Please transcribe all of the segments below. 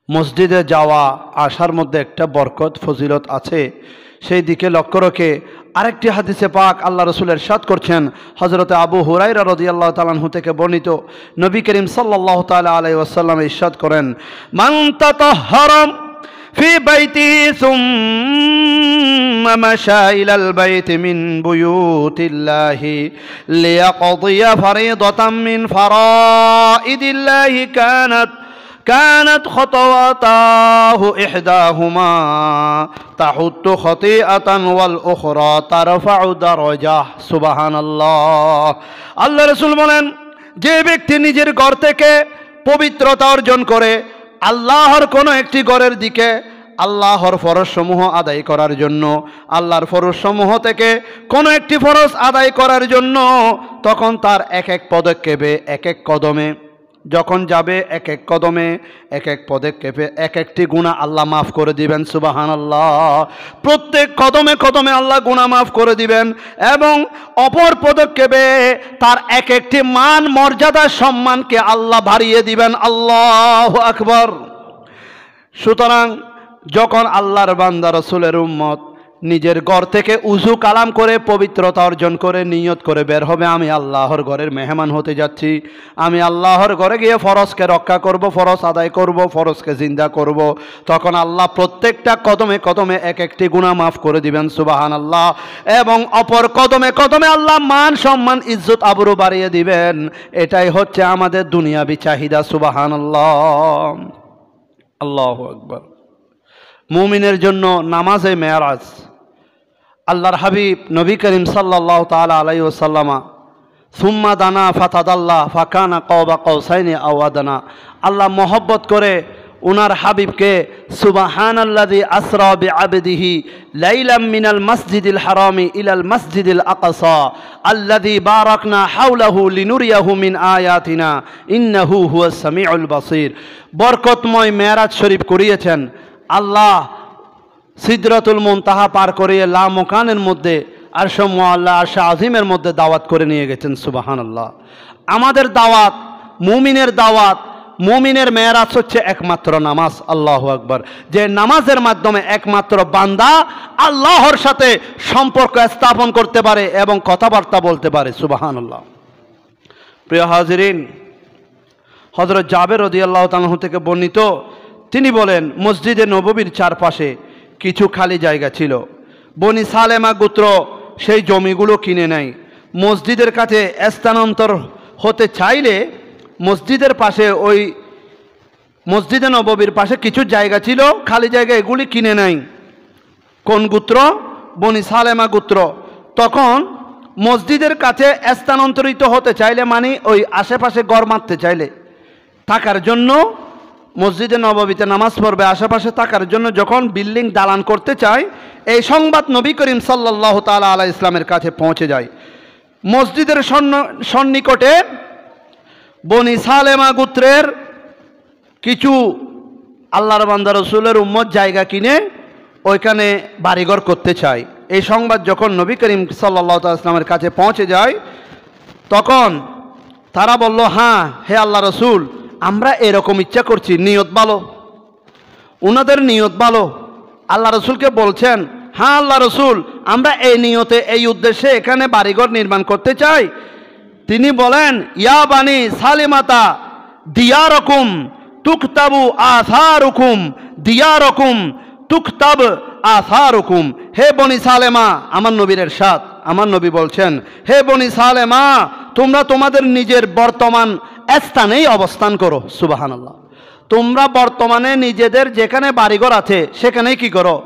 মসজিদে যাওয়া আসার মধ্যে একটা বরকত ফজিলত আছে, সেই দিকে লক্ষ্য রেখে আরেকটি হাদিসে পাক আল্লাহ রসুল ইরশাদ করছেন, হযরতে আবু হুরায়রা রাদিয়াল্লাহু তাআলা আনহু থেকে বর্ণিত, নবী করিম সাল্লাল্লাহু তাআলা আলাইহি ওয়াসাল্লাম ইরশাদ করেন, মান তাতাহহারা ফি বাইতিহি সুম্মা মাশা ইলাল বাইতি মিন বুয়ুতিল্লাহি লিয়াকদিয়া ফারিদাতাম মিন ফারাইদিল্লাহি كانت خطواتاه إحداهما تحط خطيئة والأخرى ترفع درجة سبحان الله। আল্লাহ রাসূল বলেন, যে ব্যক্তি নিজের ঘর থেকে পবিত্রতা অর্জন করে আল্লাহর কোনো একটি ঘরের দিকে আল্লাহর ফরজসমূহ আদায় করার জন্য, আল্লাহর ফরজসমূহ থেকে কোনো একটি ফরজ আদায় করার জন্য, তখন তার এক এক পদক্ষেপে এক এক কদমে যখন যাবে, এক এক কদমে এক এক পদক্ষেপে এক একটি গুনাহ আল্লাহ মাফ করে দিবেন। সুবহানাল্লাহ। প্রত্যেক কদমে কদমে আল্লাহ গুনাহ মাফ করে দিবেন এবং অপর পদক্ষেপে তার এক একটি মান মর্যাদা সম্মানকে আল্লাহ বাড়িয়ে দিবেন। আল্লাহু আকবার। সুতরাং যখন আল্লাহর বান্দা রাসূলের উম্মত নিজের ঘর থেকে উযু কালাম করে পবিত্রতা অর্জন করে নিয়ত করে বের হবে, আমি আল্লাহর ঘরের মেহমান হতে যাচ্ছি, আমি আল্লাহর ঘরে গিয়ে ফরজকে রক্ষা করব, ফরজ আদায় করব, ফরজকে জিন্দা করব, তখন আল্লাহ প্রত্যেকটা কদমে কদমে এক একটি গুনাহ মাফ করে দিবেন। সুবহানাল্লাহ। এবং অপর কদমে কদমে আল্লাহ মান সম্মান ইজ্জত আবরু বাড়িয়ে দিবেন। এটাই হচ্ছে আমাদের দুনিয়াবি চাহিদা। সুবহানাল্লাহ। আল্লাহু আকবার। মুমিনের জন্য নামাজে মেরাজ। আল্লাহর হাবিব নবী করিম সাল্লাল্লাহু তাআলা আলাইহি ওয়াসাল্লামা সুম্মা দানা ফাতাদাল্লাহ ফাকানা কাবা কাউসাইনি আও আদনা। আল্লাহ মহব্বত করে উনার হাবিবকে সুবহানাল্লাযী আসরা বিআবদিহি লাইলাম মিনাল মাসজিদিল হারামি ইলাল মাসজিদিল আকসা আল্লাযী বারাকনা হাওলাহু লিনুরিয়াহু মিন আয়াতিনা ইন্নাহু হুয়াস সামিউল বাসীর। বরকতময় মেরাজ শরীফ করিয়েছেন। আল্লাহ সিদরাতুল মুনতাহা পার করিয়ে লা মুকানের মধ্যে আরশ মুআল্লা আরশ আজিমের মধ্যে দাওয়াত করে নিয়ে গেছেন। সুবহানাল্লাহ। আমাদের দাওয়াত, মুমিনের দাওয়াত, মুমিনের মেরাজ হচ্ছে একমাত্র নামাজ। আল্লাহু আকবার। যে নামাজের মাধ্যমে একমাত্র বান্দা আল্লাহর সাথে সম্পর্ক স্থাপন করতে পারে এবং কথাবার্তা বলতে পারে। সুবহানাল্লাহ। প্রিয় হাজিরিন, হযরত জাবের রাদিয়াল্লাহু তাআলা থেকে বর্ণিত, তিনি বলেন, মসজিদে নববীর চারপাশে কিছু খালি জায়গা ছিল। বনি সালেমা গোত্র সেই জমিগুলো কিনে নেয়। মসজিদের কাছে স্থানান্তর হতে চাইলে মসজিদের পাশে, ওই মসজিদে নববীর পাশে কিছু জায়গা ছিল, খালি জায়গা, এগুলি কিনে নেয়। কোন গোত্র? বনি সালেমা গোত্র। তখন মসজিদের কাছে স্থানান্তরিত হতে চাইলে, মানে ওই আশেপাশে গড় মারতে চাইলে, থাকার জন্য, মসজিদে নববীতে নামাজ পড়বে, আশেপাশে থাকার জন্য যখন বিল্ডিং দালান করতে চায়, এই সংবাদ নবী করিম সাল্লাল্লাহু তাআলা আলাইহি ইসলামের কাছে পৌঁছে যায়। মসজিদের সন্নিকটে বনি সালেমা গোত্রের কিছু আল্লাহর বান্দা রাসূলের উম্মত জায়গা কিনে ওইখানে বাড়িঘর করতে চায়। এই সংবাদ যখন নবী করিম সাল্লাল্লাহু তাআলা ইসলামের কাছে পৌঁছে যায়, তখন তারা বলল, হ্যাঁ হে আল্লাহ রসুল, আমরা এরকম ইচ্ছা করছি, নিয়ত ভালো। ওনাদের নিয়ত ভালো। আল্লাহ রসুলকে বলছেন, হ্যাঁ আল্লাহ রসুল, আমরা এই নিয়তে, এই উদ্দেশ্যে এখানে বাড়িঘর নির্মাণ করতে চাই। তিনি বলেন, ইয়া বানি সালিমাতা দিয়ারকুম তুকতাবু আসারুকুম দিয়ারকুম তুকতাব আসারুকুম। হে বনি সালেমা, আমার নবীর ইরশাদ, আমার নবী বলছেন, হে বনি সালেমা, তোমরা তোমাদের নিজের বর্তমান স্থানেই অবস্থান করো। সুবহানাল্লাহ। তোমরা বর্তমানে নিজেদের যেখানে বাড়িঘর আছে সেখানেই কি করো?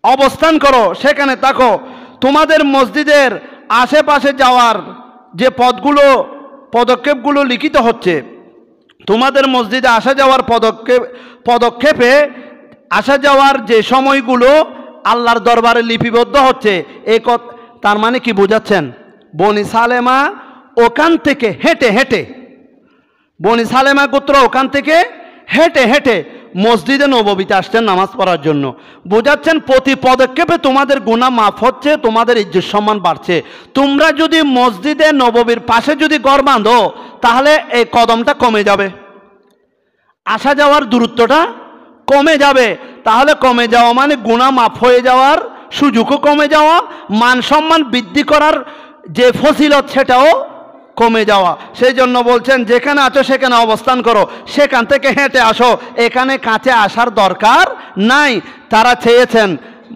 অবস্থান করো, সেখানে থাকো। তোমাদের মসজিদের আশেপাশে যাওয়ার যে পদক্ষেপগুলো লিখিত হচ্ছে, তোমাদের মসজিদে আসা যাওয়ার পদক্ষেপে আসা যাওয়ার যে সময়গুলো আল্লাহর দরবারে লিপিবদ্ধ হচ্ছে, তার মানে কি বোঝাচ্ছেন? বনি সালেমা ওখান থেকে হেঁটে হেঁটে, বনি সালেমা গোত্র ওখান থেকে হেঁটে হেঁটে মসজিদে নববীতে আসছেন নামাজ পড়ার জন্য। বোঝাচ্ছেন প্রতি পদক্ষেপে তোমাদের গুনাহ মাফ হচ্ছে, তোমাদের ইজ্জত সম্মান বাড়ছে। তোমরা যদি মসজিদে নববীর পাশে যদি ঘর বাঁধো, তাহলে এই কদমটা কমে যাবে, আসা যাওয়ার দূরত্বটা কমে যাবে। তাহলে কমে যাওয়া মানে গুনাহ মাফ হয়ে যাওয়ার সুযোগও কমে যাওয়া, মান সম্মান বৃদ্ধি করার যে ফজিলত সেটাও কমে যাওয়া। সেই জন্য বলছেন যেখানে আছো সেখানে অবস্থান করো, সেখান থেকে হেঁটে আসো, এখানে কাছে আসার দরকার নাই। তারা চেয়েছেন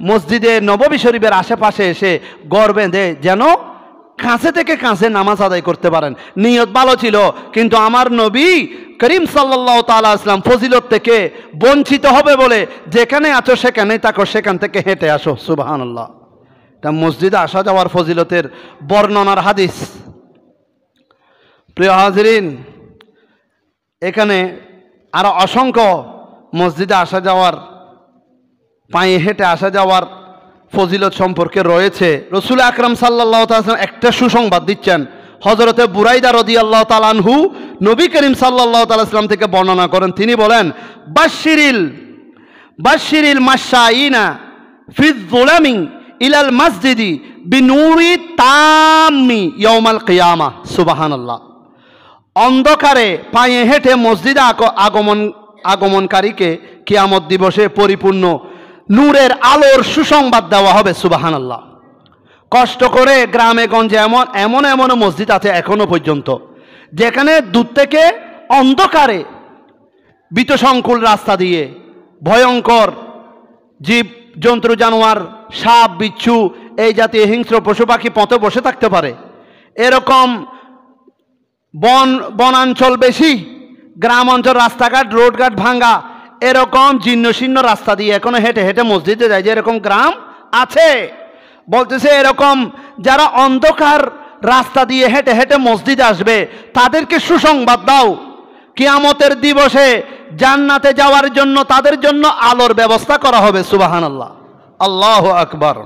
মসজিদে নববী শরীফের আশেপাশে এসে গড় বেঁধে যেন কাছে থেকে কাছে নামাজ আদায় করতে পারেন। নিয়ত ভালো ছিল, কিন্তু আমার নবী করিম সাল্লাল্লাহু তাআলা ইসলাম ফজিলত থেকে বঞ্চিত হবে বলে যেখানে আছো সেখানেই থাকো, সেখান থেকে হেঁটে আসো। সুবহানাল্লাহ। এটা মসজিদে আসা যাওয়ার ফজিলতের বর্ণনার হাদিস। প্রিয় হাজিরিন, এখানে আরো অসংখ্য মসজিদে আসা যাওয়ার, পায়ে হেঁটে আসা যাওয়ার ফজিলত সম্পর্কে রয়েছে। রাসূল আকরাম সাল্লাল্লাহু তাআলা সাল্লাম একটা সুসংবাদ দিচ্ছেন। হযরতে বুরাইদা রাদিয়াল্লাহু তাআলা আনহু নবী করিম সাল্লাল্লাহু তাআলা সাল্লাম থেকে বর্ণনা করেন, তিনি বলেন বাশশিরিল মাশাইনা ফিয যুলামি ইলাল মসজিদি বিনূরি তাম্মি ইয়াউমাল কিয়ামাহ। সুবহানাল্লাহ। অন্ধকারে পায়ে হেঁটে মসজিদে আগমনকারীকে কিয়ামত দিবসে পরিপূর্ণ নূরের আলোর সুসংবাদ দেওয়া হবে। সুবহানাল্লাহ। কষ্ট করে গ্রামে গঞ্জে এমন মসজিদ আছে এখনো পর্যন্ত, যেখানে দূর থেকে অন্ধকারে বিতসংকুল রাস্তা দিয়ে ভয়ঙ্কর জীব জন্তু জানোয়ার, সাপ বিচ্ছু এই জাতীয় হিংস্র পশু পাখি পথে বসে থাকতে পারে। এরকম বনাঞ্চল বেশি, গ্রাম অঞ্চল, রাস্তাঘাট রোডঘাট ভাঙ্গা, এরকম জীর্ণশীর্ণ রাস্তা দিয়ে এখনো হেঁটে হেঁটে মসজিদে যায়, যে এরকম গ্রাম আছে। বলতেছে এরকম যারা অন্ধকার রাস্তা দিয়ে হেঁটে হেঁটে মসজিদে আসবে তাদেরকে সুসংবাদ দাও, কিয়ামতের দিবসে জান্নাতে যাওয়ার জন্য তাদের জন্য আলোর ব্যবস্থা করা হবে। সুবহানাল্লাহ। আল্লাহু আকবার।